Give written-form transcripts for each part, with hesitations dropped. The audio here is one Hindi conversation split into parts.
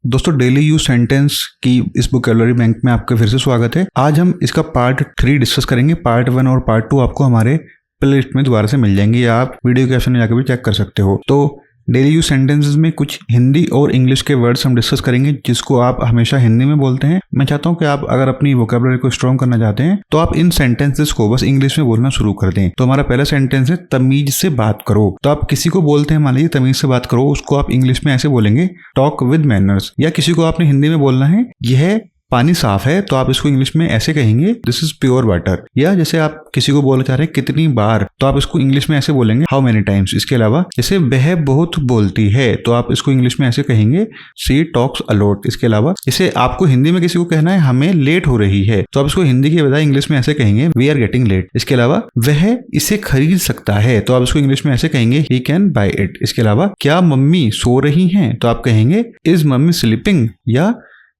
दोस्तों डेली यूज सेंटेंस की इस वोकैबुलरी बैंक में आपका फिर से स्वागत है। आज हम इसका पार्ट 3 डिस्कस करेंगे। पार्ट 1 और पार्ट 2 आपको हमारे प्लेलिस्ट में दोबारा से मिल जाएंगी या आप वीडियो के ऑप्शन में जाकर भी चेक कर सकते हो। तो डेली यूज सेंटेंसेस में कुछ हिंदी और इंग्लिश के वर्ड्स हम डिस्कस करेंगे जिसको आप हमेशा हिंदी में बोलते हैं। मैं चाहता हूं कि आप अगर अपनी वोकैबुलरी को स्ट्रॉन्ग करना चाहते हैं तो आप इन सेंटेंसेस को बस इंग्लिश में बोलना शुरू कर दें। तो हमारा पहला सेंटेंस है तमीज से बात करो। तो आप किसी को बोलते हैं, मान लीजिए तमीज से बात करो, उसको आप इंग्लिश में ऐसे बोलेंगे टॉक विद मैनर्स। या किसी को आपने हिंदी में बोलना है यह पानी साफ है तो आप इसको इंग्लिश में ऐसे कहेंगे दिस इज प्योर वाटर। या जैसे आप किसी को बोलना चाह रहे हैं कितनी बार, तो आप इसको इंग्लिश में ऐसे बोलेंगे हाउ मेनी टाइम्स। इसके अलावा जैसे वह बहुत बोलती है तो आप इसको इंग्लिश में ऐसे कहेंगे शी टॉक्स अ लॉट। इसके अलावा जैसे आपको हिंदी में किसी को कहना है हमें लेट हो रही है तो आप इसको हिंदी के बजाय इंग्लिश में ऐसे कहेंगे वी आर गेटिंग लेट। इसके अलावा वह इसे खरीद सकता है तो आप इसको इंग्लिश में ऐसे कहेंगे ही कैन बाय इट। इसके अलावा क्या मम्मी सो रही हैं तो आप कहेंगे इज मम्मी स्लीपिंग। या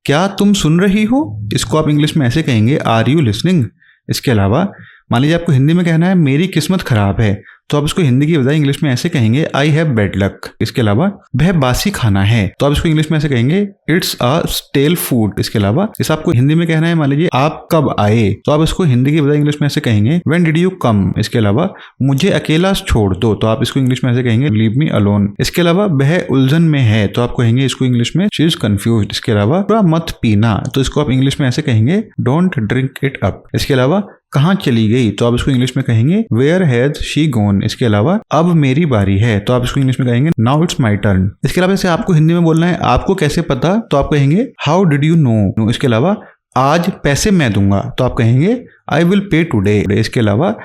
क्या तुम सुन रही हो, इसको आप इंग्लिश में ऐसे कहेंगे आर यू लिसनिंग। इसके अलावा मान लीजिए आपको हिंदी में कहना है मेरी किस्मत खराब है तो आप इसको हिंदी की बजाय इंग्लिश में ऐसे कहेंगे आई हैव बैड लक। इसके अलावा वह बासी खाना है तो आप इसको इंग्लिश में ऐसे कहेंगे इट्स अ स्टेल फूड। इसके अलावा जैसे आपको हिंदी में कहना है मान लीजिए आप कब आए तो आप इसको हिंदी की बजाय इंग्लिश में ऐसे कहेंगे व्हेन डिड यू कम। इसके अलावा मुझे अकेला छोड़ दो तो आप इसको इंग्लिश में ऐसे कहेंगे लीव मी अलोन। इसके अलावा वह उलझन में है तो आप कहेंगे इसको इंग्लिश में शी इज कंफ्यूज्ड। इसके अलावा पूरा मत पीना तो इसको आप इंग्लिश में ऐसे कहेंगे डोंट ड्रिंक इट अप। इसके अलावा कहाँ चली गई तो आप इसको इंग्लिश में कहेंगे वेयर हैज शी गॉन। इसके अलावा अब मेरी बारी है तो आप इसको इंग्लिश में कहेंगे नाउ इट्स माय टर्न। इसके अलावा जैसे आपको हिंदी में बोलना है आपको कैसे पता तो आप कहेंगे हाउ डिड यू नो। इसके अलावा आज पैसे मैं दूंगा तो आप कहेंगे आई विल पे टुडे। इसके अलावा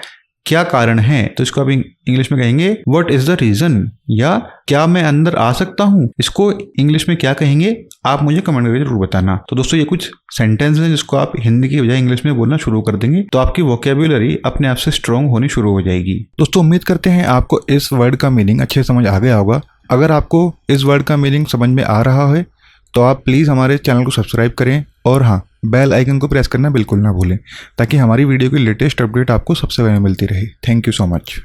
क्या कारण है तो इसको आप इंग्लिश में कहेंगे व्हाट इज द रीजन। या क्या मैं अंदर आ सकता हूं, इसको इंग्लिश में क्या कहेंगे आप मुझे कमेंट करके जरूर बताना। तो दोस्तों ये कुछ सेंटेंस हैं जिसको आप हिंदी की बजाय इंग्लिश में बोलना शुरू कर देंगे तो आपकी वोकैबुलरी अपने आप से स्ट्रॉन्ग होनी शुरू हो जाएगी। दोस्तों उम्मीद करते हैं आपको इस वर्ड का मीनिंग अच्छे समझ आ गया होगा। अगर आपको इस वर्ड का मीनिंग समझ में आ रहा है तो आप प्लीज़ हमारे चैनल को सब्सक्राइब करें और हाँ बेल आइकन को प्रेस करना बिल्कुल ना भूलें ताकि हमारी वीडियो की लेटेस्ट अपडेट आपको सबसे पहले मिलती रहे। Thank you so much.